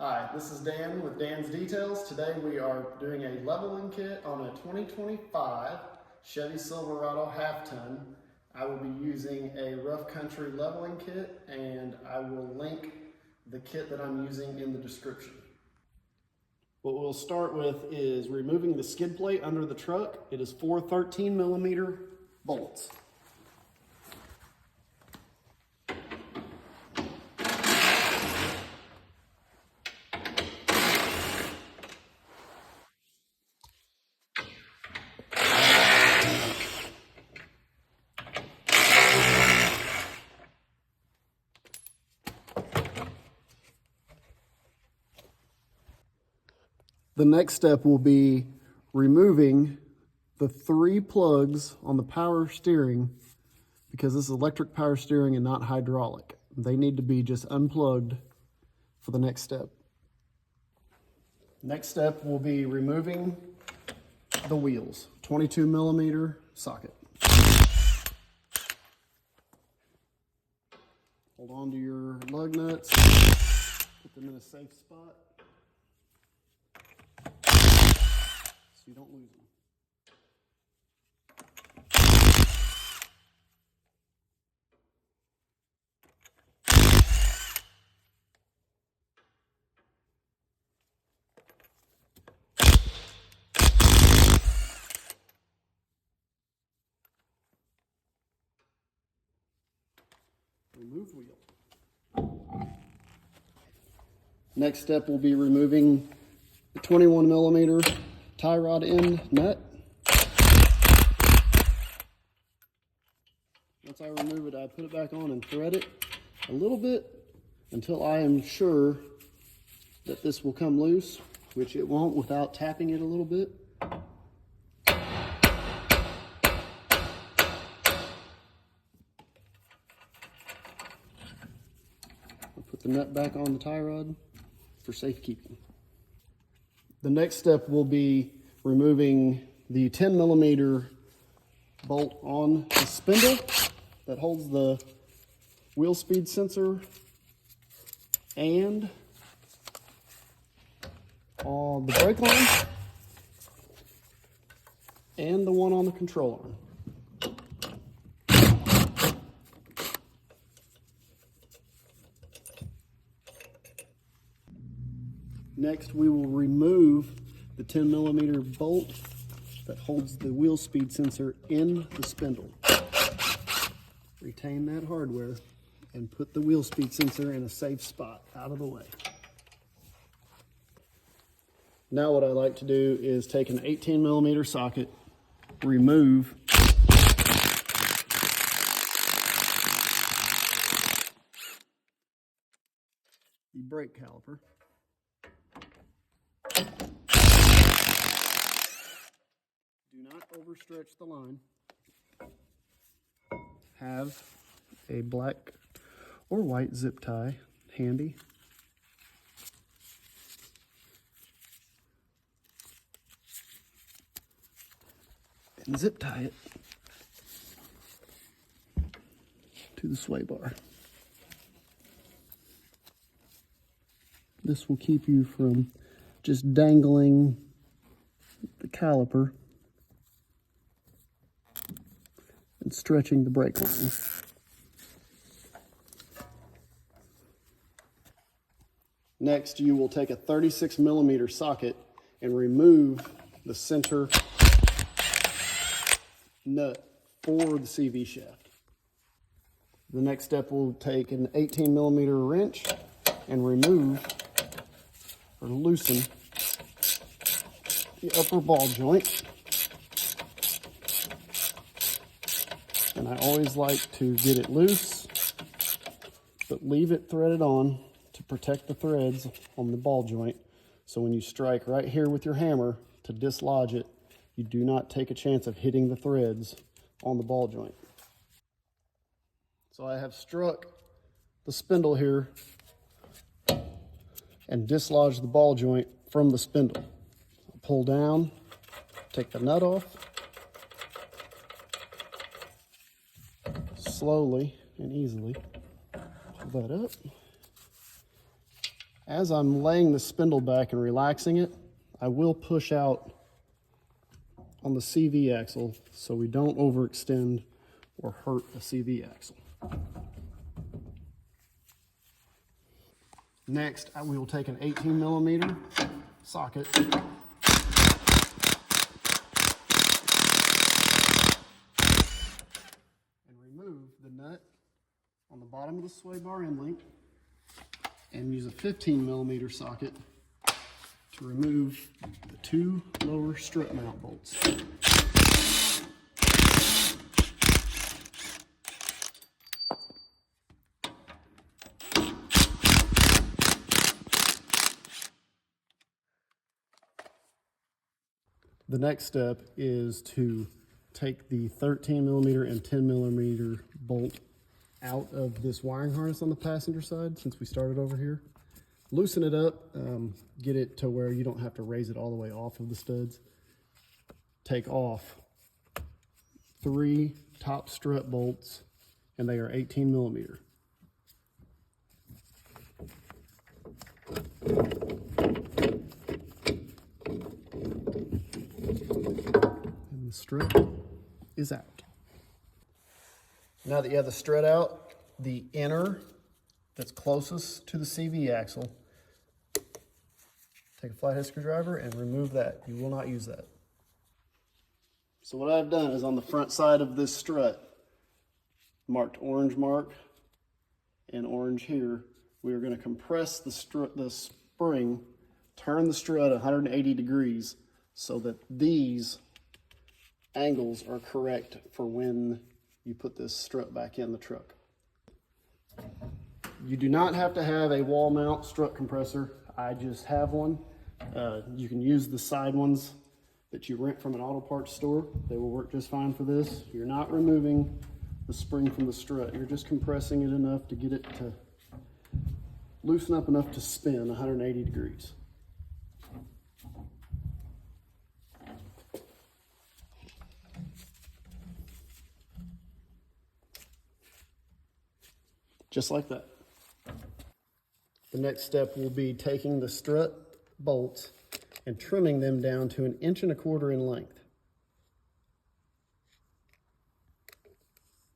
Hi, this is Dan with Dan's Details. Today we are doing a leveling kit on a 2025 Chevy Silverado half-ton. I will be using a rough country leveling kit, and I will link the kit that I'm using in the description. What we'll start with is removing the skid plate under the truck. It is 4 13mm bolts. The next step will be removing the 3 plugs on the power steering, because this is electric power steering and not hydraulic. They need to be just unplugged for the next step. Next step will be removing the wheels, 22mm socket. Hold on to your lug nuts, put them in a safe spot so you don't lose them. Remove wheel. Next step will be removing the 21mm tie rod end nut. Once I remove it, I put it back on and thread it a little bit until I am sure that this will come loose, which it won't without tapping it a little bit. Put the nut back on the tie rod for safekeeping. The next step will be removing the 10mm bolt on the spindle that holds the wheel speed sensor and on the brake line and the one on the control arm. Next, we will remove the 10mm bolt that holds the wheel speed sensor in the spindle. Retain that hardware and put the wheel speed sensor in a safe spot out of the way. Now what I like to do is take an 18mm socket, remove the brake caliper. Do not overstretch the line. Have a black or white zip tie handy. And zip tie it to the sway bar. This will keep you from just dangling the caliper and stretching the brake line. Next, you will take a 36mm socket and remove the center nut for the CV shaft. The next step, we'll take an 18mm wrench and remove or loosen the upper ball joint. And I always like to get it loose, but leave it threaded on to protect the threads on the ball joint. So when you strike right here with your hammer to dislodge it, you do not take a chance of hitting the threads on the ball joint. So I have struck the spindle here and dislodged the ball joint from the spindle. I'll pull down, take the nut off, slowly and easily pull that up, As I'm laying the spindle back and relaxing it, I will push out on the CV axle so we don't overextend or hurt the CV axle. Next, we will take an 18mm socket and remove the nut on the bottom of the sway bar end link, and use a 15mm socket to remove the 2 lower strut mount bolts. The next step is to take the 13mm and 10mm bolt out of this wiring harness on the passenger side, since we started over here. Loosen it up, get it to where you don't have to raise it all the way off of the studs. Take off 3 top strut bolts, and they are 18mm. And the strut is out. Now that you have the strut out, the inner that's closest to the CV axle, take a flathead screwdriver and remove that. You will not use that. So what I've done is on the front side of this strut, marked orange mark and orange here, we are going to compress the spring, turn the strut 180 degrees so that these angles are correct for when you put this strut back in the truck. You do not have to have a wall mount strut compressor. I just have one. You can use the side ones that you rent from an auto parts store. They will work just fine for this. You're not removing the spring from the strut. You're just compressing it enough to get it to loosen up enough to spin 180 degrees. Just like that. The next step will be taking the strut bolts and trimming them down to 1 1/4 inch in length.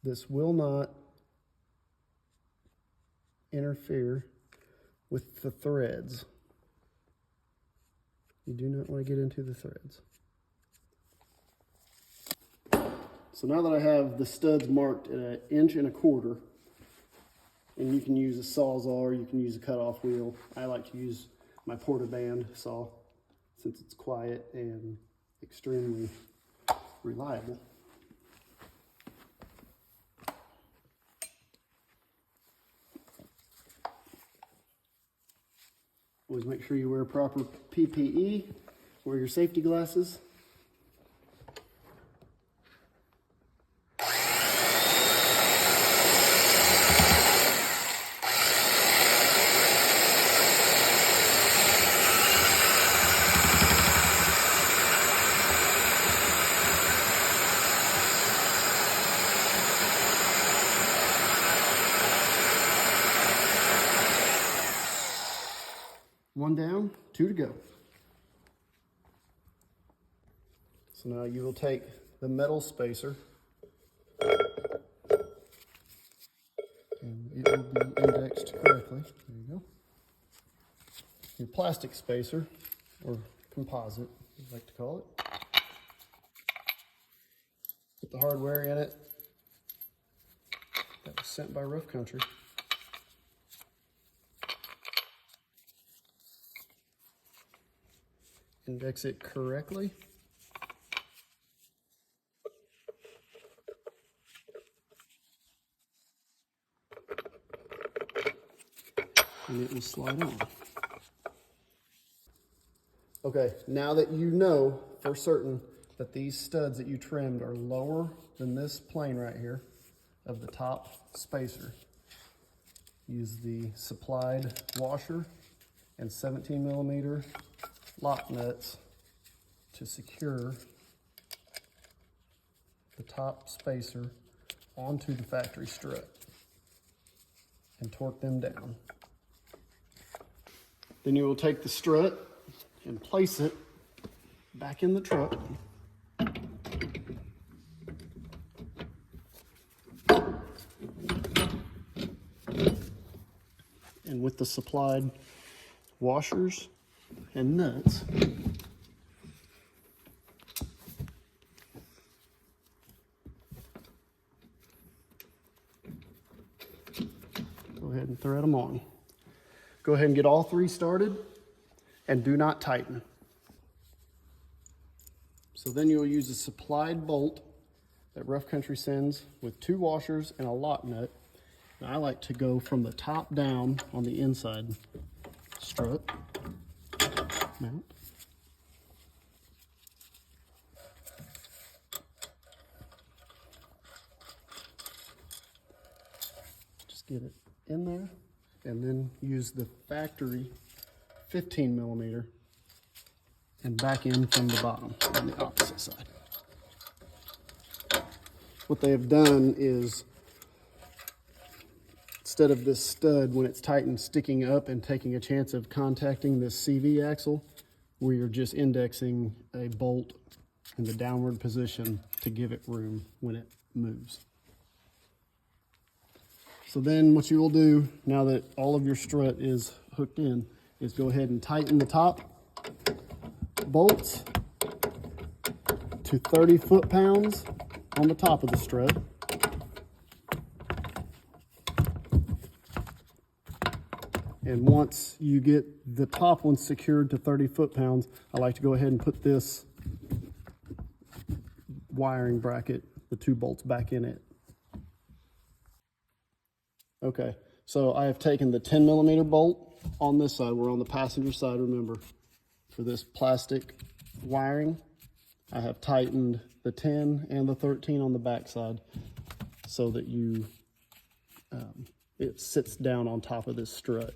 This will not interfere with the threads. You do not want to get into the threads. So now that I have the studs marked at 1 1/4 inch, and you can use a Sawzall or you can use a cutoff wheel. I like to use my Portaband saw since it's quiet and extremely reliable. Always make sure you wear proper PPE, wear your safety glasses. One down, 2 to go. So now you will take the metal spacer, and it will be indexed correctly. There you go. Your plastic spacer, or composite, as I like to call it. Put the hardware in it. That was sent by Rough Country. Index it correctly. And it will slide on. Okay, now that you know for certain that these studs that you trimmed are lower than this plane right here of the top spacer, use the supplied washer and 17mm lock nuts to secure the top spacer onto the factory strut and torque them down. Then you will take the strut and place it back in the truck. And with the supplied washers and nuts, go ahead and thread them on. Go ahead and get all three started and do not tighten. So then you'll use a supplied bolt that Rough Country sends with 2 washers and a lock nut. And I like to go from the top down on the inside strut mount. Just get it in there and then use the factory 15 millimeter and back in from the bottom on the opposite side. What they have done is, instead of this stud, when it's tightened, sticking up and taking a chance of contacting this CV axle, we are just indexing a bolt in the downward position to give it room when it moves. So then what you will do, now that all of your strut is hooked in, is go ahead and tighten the top bolts to 30 foot-pounds on the top of the strut. And once you get the top one secured to 30 foot-pounds, I like to go ahead and put this wiring bracket, the 2 bolts, back in it. Okay, so I have taken the 10 millimeter bolt on this side. We're on the passenger side, remember. For this plastic wiring, I have tightened the 10 and the 13 on the back side so that it sits down on top of this strut.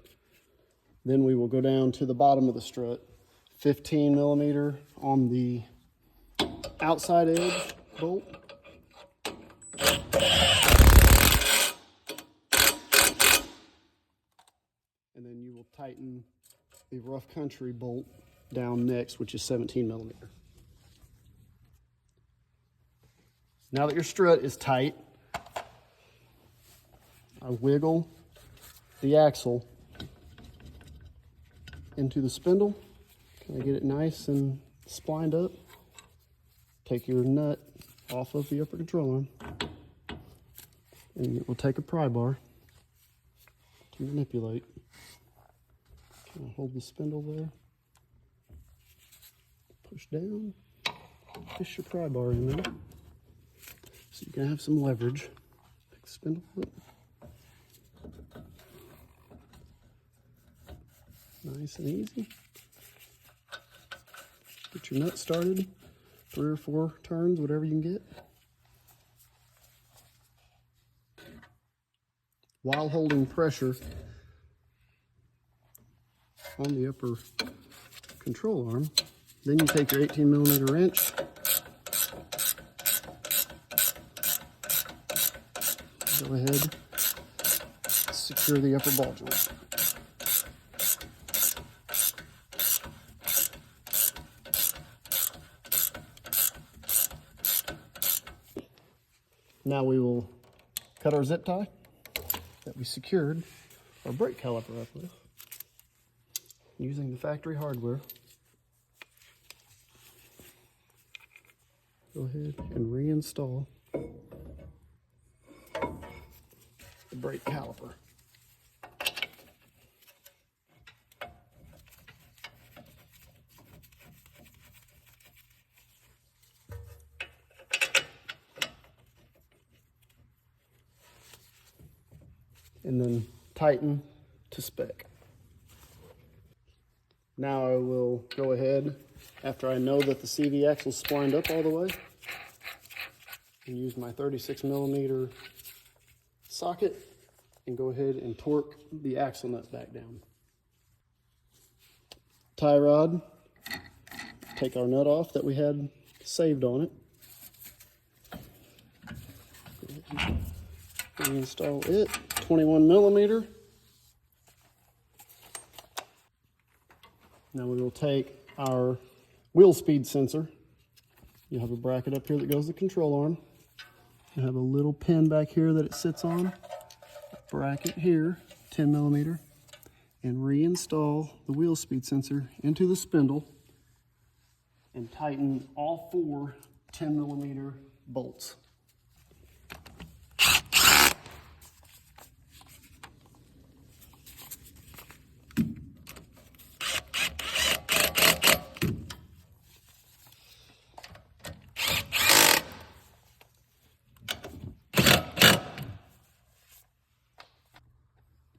Then we will go down to the bottom of the strut, 15 millimeter on the outside edge bolt. And then you will tighten the Rough Country bolt down next, which is 17 millimeter. Now that your strut is tight, I wiggle the axle into the spindle. Can I get it nice and splined up? Take your nut off of the upper control arm, and it will take a pry bar to manipulate. Hold the spindle there, push down, push your pry bar in there so you can have some leverage. Pick the spindle up. Nice and easy. Get your nut started, 3 or 4 turns, whatever you can get. While holding pressure on the upper control arm, then you take your 18 millimeter wrench, go ahead, secure the upper ball joint. Now we will cut our zip tie that we secured our brake caliper up with using the factory hardware. Go ahead and reinstall the brake caliper. And then tighten to spec. Now I will go ahead, after I know that the CV axle is splined up all the way, and use my 36 millimeter socket and go ahead and torque the axle nut back down. Tie rod, take our nut off that we had saved on it. Reinstall it, 21 millimeter. Now we will take our wheel speed sensor. You have a bracket up here that goes to the control arm. You have a little pin back here that it sits on. A bracket here, 10 millimeter. And reinstall the wheel speed sensor into the spindle and tighten all 4 10 millimeter bolts.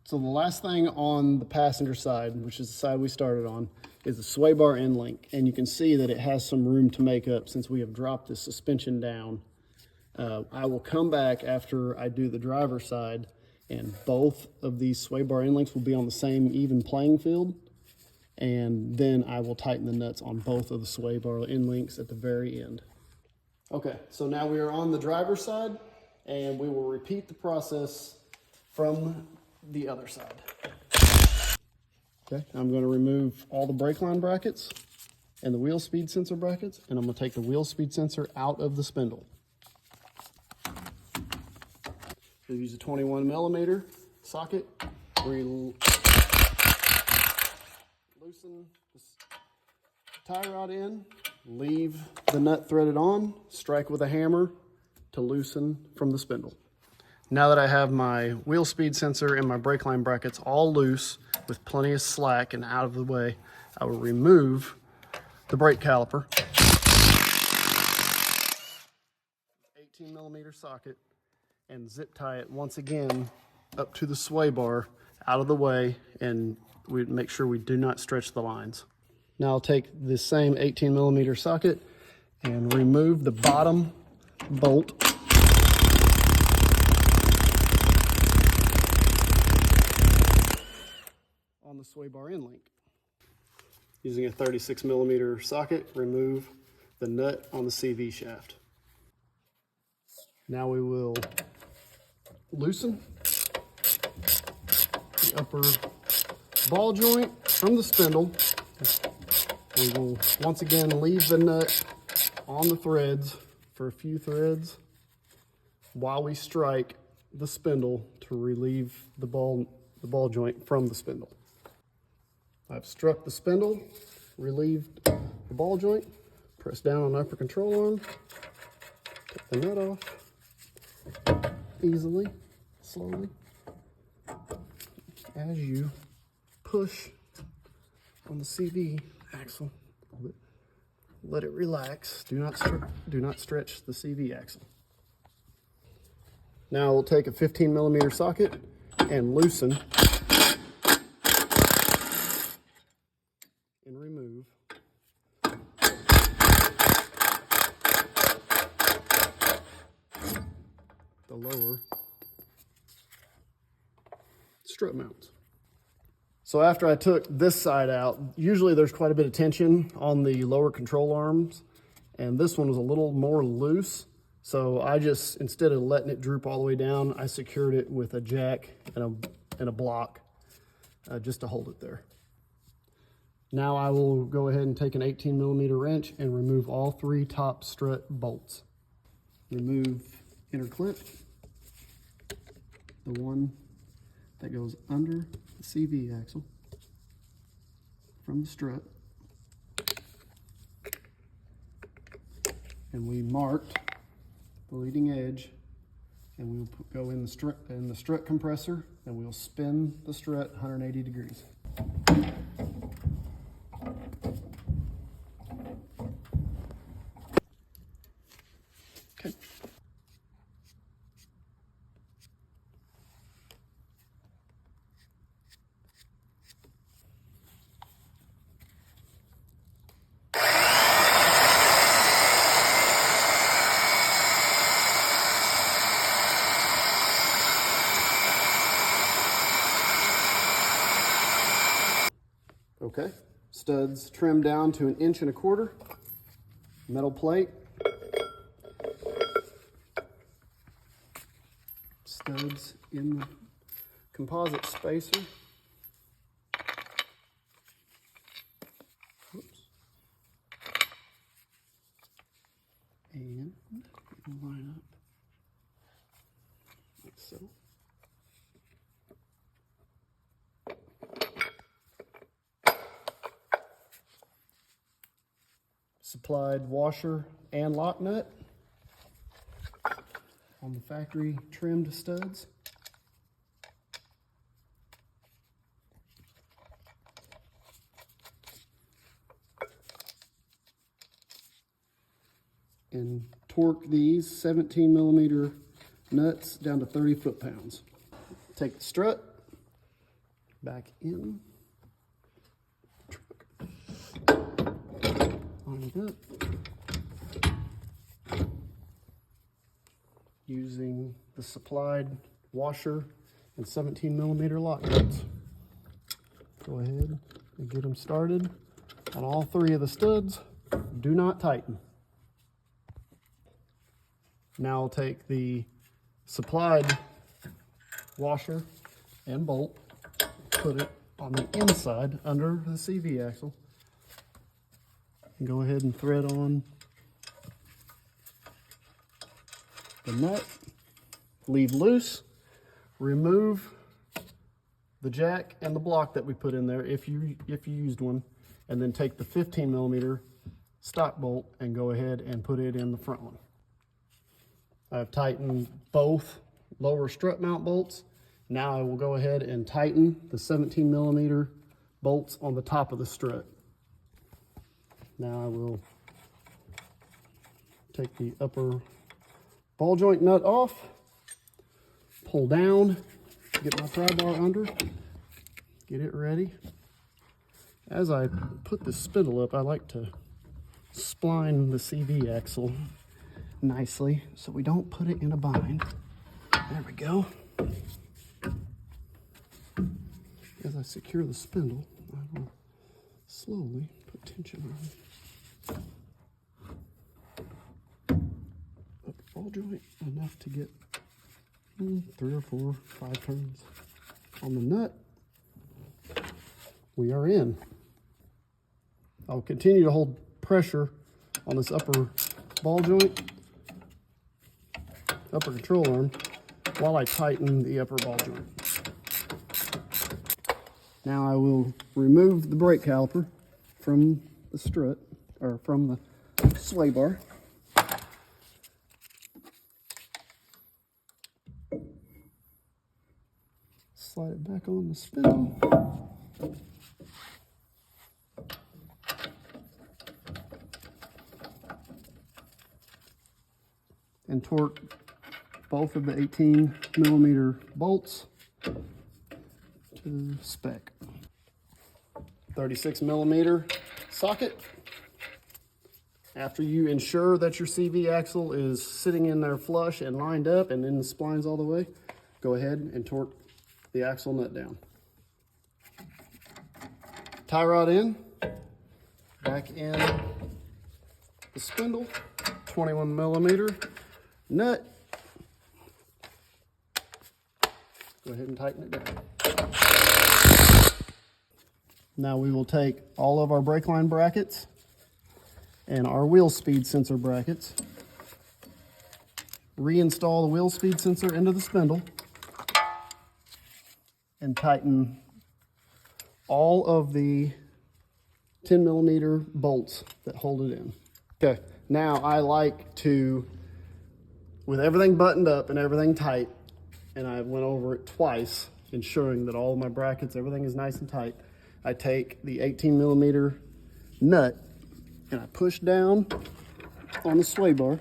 So the last thing on the passenger side, which is the side we started on, is the sway bar end link. And you can see that it has some room to make up since we have dropped the suspension down. I will come back after I do the driver's side, and both of these sway bar end links will be on the same even playing field. And then I will tighten the nuts on both of the sway bar end links at the very end. Okay, so now we are on the driver's side, and we will repeat the process from the other side. Okay, I'm going to remove all the brake line brackets and the wheel speed sensor brackets, and I'm going to take the wheel speed sensor out of the spindle. We'll use a 21 millimeter socket. Loosen the tie rod in, leave the nut threaded on, strike with a hammer to loosen from the spindle. Now that I have my wheel speed sensor and my brake line brackets all loose with plenty of slack and out of the way, I will remove the brake caliper, 18 millimeter socket, and zip tie it once again up to the sway bar out of the way, and we make sure we do not stretch the lines. Now I'll take this same 18 millimeter socket and remove the bottom bolt on the sway bar end link. Using a 36 millimeter socket, remove the nut on the CV shaft. Now we will loosen the upper ball joint from the spindle. We will once again leave the nut on the threads for a few threads while we strike the spindle to relieve the ball joint from the spindle. I've struck the spindle, relieved the ball joint, press down on the upper control arm, take the nut off easily, slowly, as you push on the CV axle. Let it relax. Do not stretch the CV axle. Now we'll take a 15 millimeter socket and loosen and remove the lower strut mounts. So after I took this side out, usually there's quite a bit of tension on the lower control arms, and this one was a little more loose. So I just, instead of letting it droop all the way down, I secured it with a jack and a block just to hold it there. Now I will go ahead and take an 18 millimeter wrench and remove all 3 top strut bolts. Remove inner clip, the one that goes under the CV axle from the strut. And we marked the leading edge, and we will go in the strut compressor, and we'll spin the strut 180 degrees. Okay. Okay, studs trimmed down to 1 1/4 inch, metal plate, studs in the composite spacer, supplied washer and lock nut on the factory trimmed studs. And torque these 17 millimeter nuts down to 30 foot-pounds. Take the strut back in, line it up, using the supplied washer and 17 millimeter lock nuts. Go ahead and get them started on all three of the studs. Do not tighten. Now I'll take the supplied washer and bolt, put it on the inside under the CV axle, and go ahead and thread on the nut, leave loose, remove the jack and the block that we put in there if you used one, and then take the 15 millimeter stock bolt and go ahead and put it in the front one. I've tightened both lower strut mount bolts. Now I will go ahead and tighten the 17 millimeter bolts on the top of the strut. Now I will take the upper ball joint nut off, pull down, get my pry bar under, get it ready. As I put the spindle up, I like to spline the CV axle nicely so we don't put it in a bind. There we go. As I secure the spindle, I will slowly put tension on up the ball joint enough to get 3 or 4, 5 turns on the nut. We are in. I'll continue to hold pressure on this upper ball joint, upper control arm, while I tighten the upper ball joint. Now I will remove the brake caliper from the strut, or from the sway bar. Slide it back on the spindle. And torque both of the 18 millimeter bolts to spec. 36 millimeter socket. After you ensure that your CV axle is sitting in there flush and lined up and in the splines all the way, go ahead and torque the axle nut down. Tie rod in, back in the spindle, 21 millimeter nut. Go ahead and tighten it down. Now we will take all of our brake line brackets and our wheel speed sensor brackets, reinstall the wheel speed sensor into the spindle, and tighten all of the 10 millimeter bolts that hold it in. Okay, now I like to, with everything buttoned up and everything tight, and I went over it twice, ensuring that all of my brackets, everything is nice and tight, I take the 18 millimeter nut and I push down on the sway bar.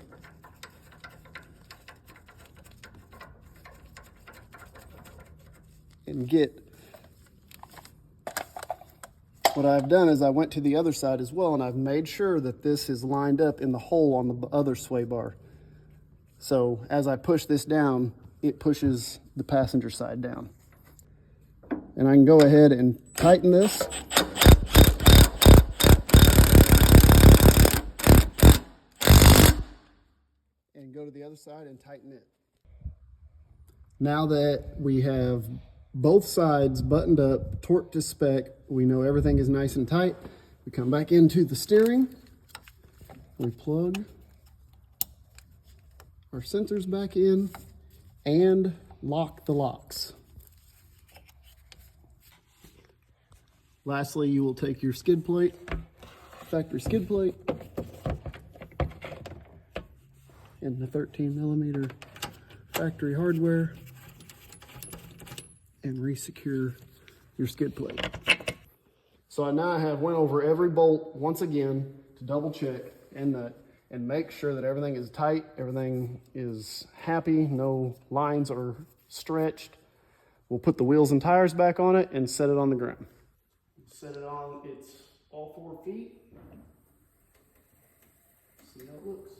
And get, what I've done is I went to the other side as well, and I've made sure that this is lined up in the hole on the other sway bar. So as I push this down, it pushes the passenger side down. And I can go ahead and tighten this. And go to the other side and tighten it. Now that we have both sides buttoned up, torqued to spec, we know everything is nice and tight. We come back into the steering. We plug our sensors back in and lock the locks. Lastly, you will take your skid plate, factory skid plate, in the 13mm factory hardware and re-secure your skid plate. So now I have went over every bolt once again to double check and nut and make sure that everything is tight, everything is happy, no lines are stretched. We'll put the wheels and tires back on it and set it on the ground. Set it on its all 4 feet. See how it looks.